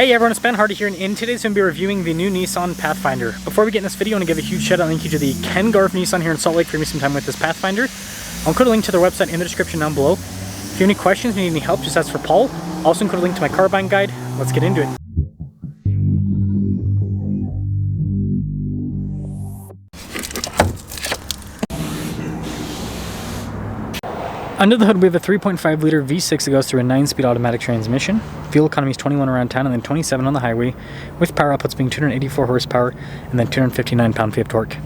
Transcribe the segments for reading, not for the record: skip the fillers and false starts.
Hey everyone, it's Ben Hardy here, and in today's going to be reviewing the new Nissan Pathfinder. Before we get in this video, I want to give a huge shout out and thank you to the Ken Garf Nissan here in Salt Lake for giving me some time with this Pathfinder. I'll include a link to their website in the description down below. If you have any questions, need any help, just ask for Paul. I'll also include a link to my car buying guide. Let's get into it. Under the hood, we have a 3.5 liter V6 that goes through a 9-speed automatic transmission. Fuel economy is 21 around town and then 27 on the highway, with power outputs being 284 horsepower and then 259 pound-feet of torque.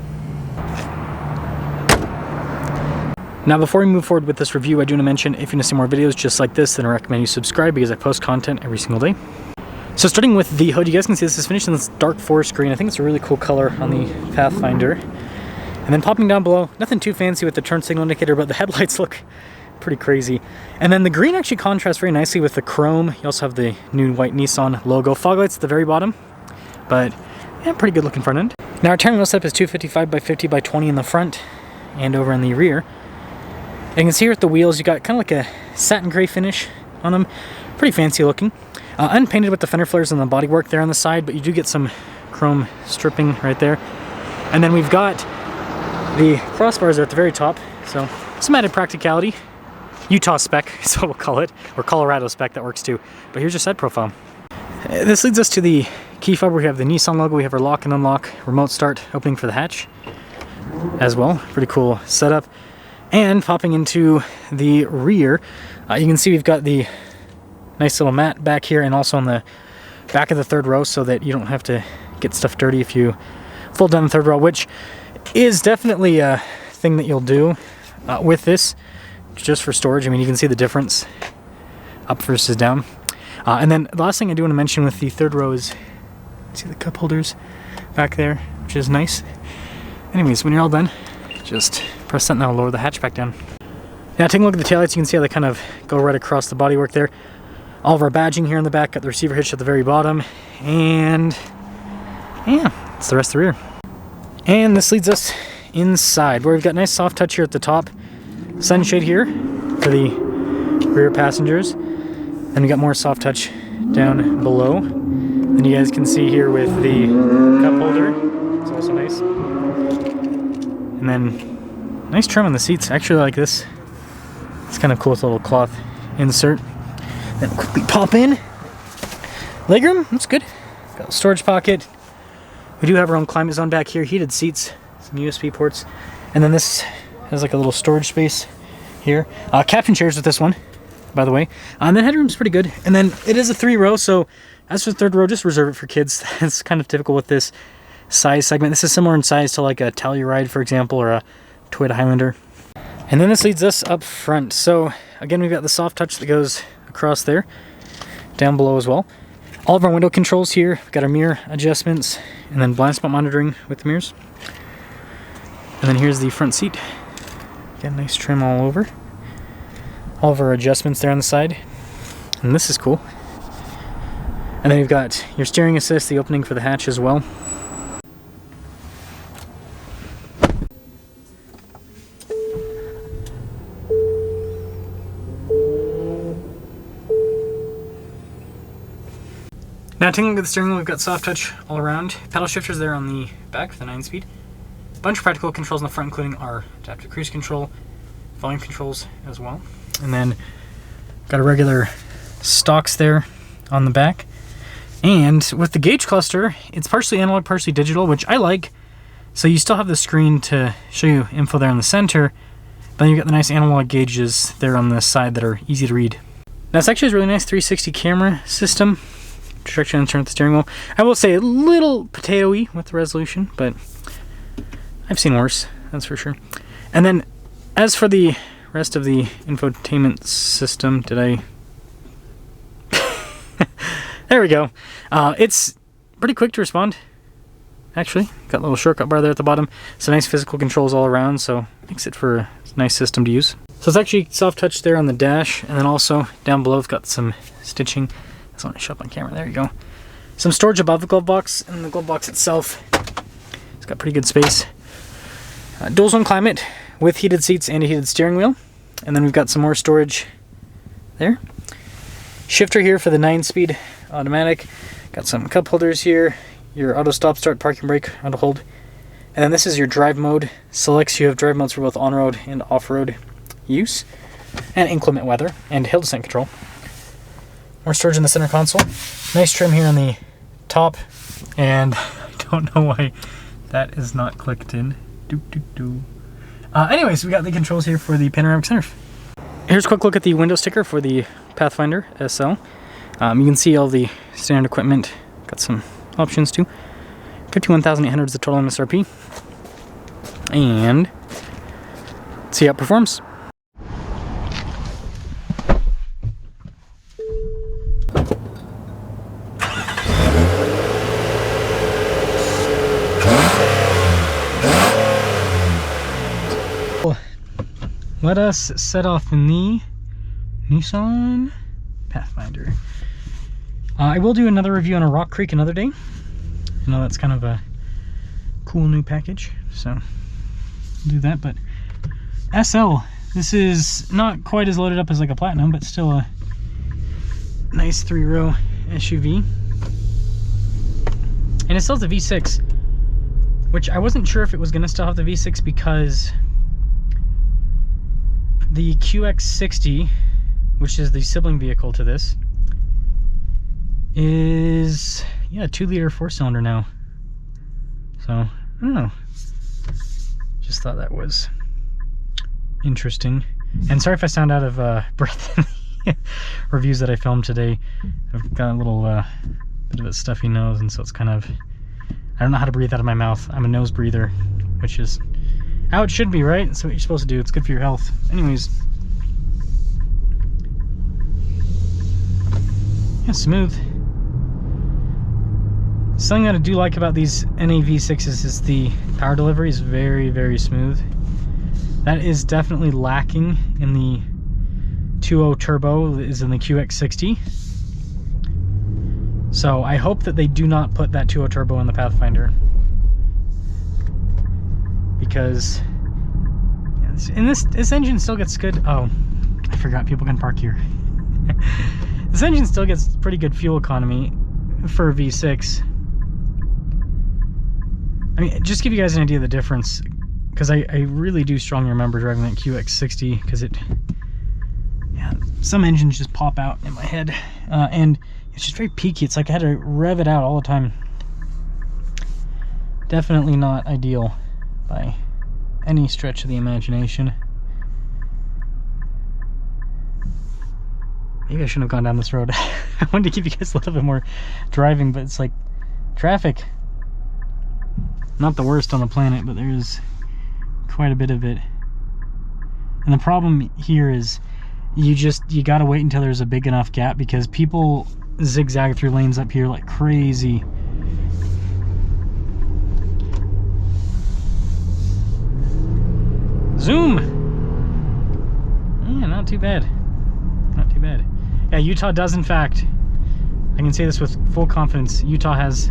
Now, before we move forward with this review, I do want to mention if you want to see more videos just like this, then I recommend you subscribe because I post content every single day. So starting with the hood, you guys can see this is finished in this dark forest green. I think it's a really cool color on the Pathfinder. And then popping down below, nothing too fancy with the turn signal indicator, but the headlights look pretty crazy. And then the green actually contrasts very nicely with the chrome. You also have the new white Nissan logo. Fog lights at the very bottom, but yeah, pretty good looking front end. Now our turning wheel setup is 255 by 50 by 20 in the front and over in the rear. And you can see here at the wheels, you got kind of like a satin gray finish on them. Pretty fancy looking. Unpainted with the fender flares and the bodywork there on the side, but you do get some chrome stripping right there. And then we've got the crossbars are at the very top, so some added practicality. Utah spec is what we'll call it, or Colorado spec, that works too. But here's your side profile. This leads us to the key fob where we have the Nissan logo. We have our lock and unlock, remote start, opening for the hatch as well. Pretty cool setup. And popping into the rear, you can see we've got the nice little mat back here and also on the back of the third row so that you don't have to get stuff dirty if you fold down the third row, which is definitely a thing that you'll do with this, just for storage. I mean, you can see the difference up versus down. And then the last thing I do want to mention with the third row is, see the cup holders back there, which is nice. Anyways, when you're all done, just press that and that'll lower the hatch back down. Now taking a look at the taillights, you can see how they kind of go right across the bodywork there. All of our badging here in the back, got the receiver hitch at the very bottom, and yeah, it's the rest of the rear. And this leads us inside, where we've got nice soft touch here at the top. Sunshade here for the rear passengers. Then we got more soft touch down below. And you guys can see here with the cup holder. It's also nice. And then nice trim on the seats. I actually like this. It's kind of cool with a little cloth insert. Then quickly pop in. Legroom, that's good. Got a storage pocket. We do have our own climate zone back here. Heated seats, some USB ports. And then this has like a little storage space here. Captain chairs with this one, by the way. And then headroom's pretty good. And then it is a 3-row, so as for the third row, just reserve it for kids. That's kind of typical with this size segment. This is similar in size to like a Telluride, for example, or a Toyota Highlander. And then this leads us up front. So again, we've got the soft touch that goes across there, down below as well. All of our window controls here. We've got our mirror adjustments, and then blind spot monitoring with the mirrors. And then here's the front seat. Got a nice trim all over. All of our adjustments there on the side. And this is cool. And then you've got your steering assist, the opening for the hatch as well. Now taking a look at the steering wheel, we've got soft touch all around. Pedal shifters there on the back for the 9-speed. Bunch of practical controls in the front, including our adaptive cruise control, volume controls as well. And then got a regular stalks there on the back. And with the gauge cluster, it's partially analog, partially digital, which I like. So you still have the screen to show you info there in the center, but then you've got the nice analog gauges there on the side that are easy to read. Now it's actually a really nice 360 camera system. Direction and turn with the steering wheel. I will say a little potato-y with the resolution, but I've seen worse, that's for sure. And then as for the rest of the infotainment system, did I... There we go. It's pretty quick to respond, actually. Got a little shortcut bar there at the bottom. Some nice physical controls all around, so makes it for a nice system to use. So it's actually soft touch there on the dash, and then also down below it's got some stitching. That's when I show up on camera. There you go. Some storage above the glove box, and the glove box itself, it's got pretty good space. Dual zone climate with heated seats and a heated steering wheel. And then we've got some more storage there. Shifter here for the 9-speed automatic. Got some cup holders here, your auto stop, start, parking brake, auto hold. And then this is your drive mode. Selects you have drive modes for both on-road and off-road use, and inclement weather, and hill descent control. More storage in the center console. Nice trim here on the top, and I don't know why that is not clicked in. Anyways, we got the controls here for the panoramic sunroof. Here's a quick look at the window sticker for the Pathfinder SL. You can see all the standard equipment. Got some options too. 51,800 is the total MSRP. And let's see how it performs. Let us set off in the Nissan Pathfinder. I will do another review on a Rock Creek another day. I know that's kind of a cool new package, so I'll do that. But SL, this is not quite as loaded up as like a Platinum, but still a nice 3-row SUV. And it still has a V6, which I wasn't sure if it was going to still have the V6 because the QX60, which is the sibling vehicle to this, is, yeah, a 2-liter 4-cylinder now. So, I don't know. Just thought that was interesting. And sorry if I sound out of breath in the reviews that I filmed today. I've got a little bit of a stuffy nose, and so it's kind of, I don't know how to breathe out of my mouth. I'm a nose breather, which is how it should be, right? That's what you're supposed to do. It's good for your health. Anyways. Yeah, smooth. Something that I do like about these NAV6s is the power delivery is very, very smooth. That is definitely lacking in the 2.0 turbo that is in the QX60. So I hope that they do not put that 2.0 turbo in the Pathfinder, because and this engine still gets good. Oh, I forgot people can park here. This engine still gets pretty good fuel economy for a V6. I mean, just give you guys an idea of the difference, because I really do strongly remember driving that QX60, because yeah, some engines just pop out in my head, and it's just very peaky. It's like I had to rev it out all the time. Definitely not ideal by any stretch of the imagination. Maybe I shouldn't have gone down this road. I wanted to give you guys a little bit more driving, but it's like traffic. Not the worst on the planet, but there's quite a bit of it. And the problem here is you gotta wait until there's a big enough gap, because people zigzag through lanes up here like crazy. Zoom! Yeah, not too bad. Not too bad. Yeah, Utah does, in fact, I can say this with full confidence, Utah has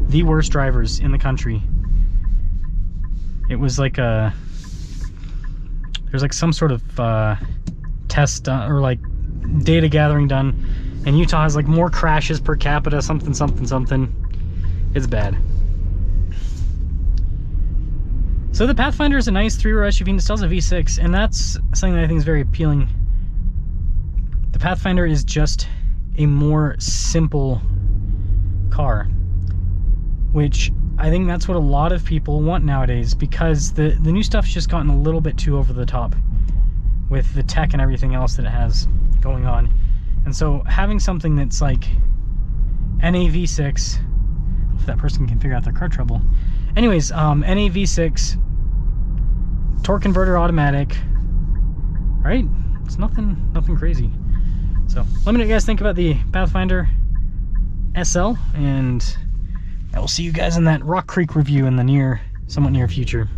the worst drivers in the country. It was like there's like some sort of test done, or like data gathering done, and Utah has like more crashes per capita, something. It's bad. So the Pathfinder is a nice 3-row SUV, and it still has a V6, and that's something that I think is very appealing. The Pathfinder is just a more simple car, which I think that's what a lot of people want nowadays, because the new stuff's just gotten a little bit too over the top with the tech and everything else that it has going on. And so having something that's like NAV6, if that person can figure out their car trouble. Anyways, NAV6, torque converter automatic, right? It's nothing crazy. So let me know what you guys think about the Pathfinder SL, and I will see you guys in that Rock Creek review in the somewhat near future.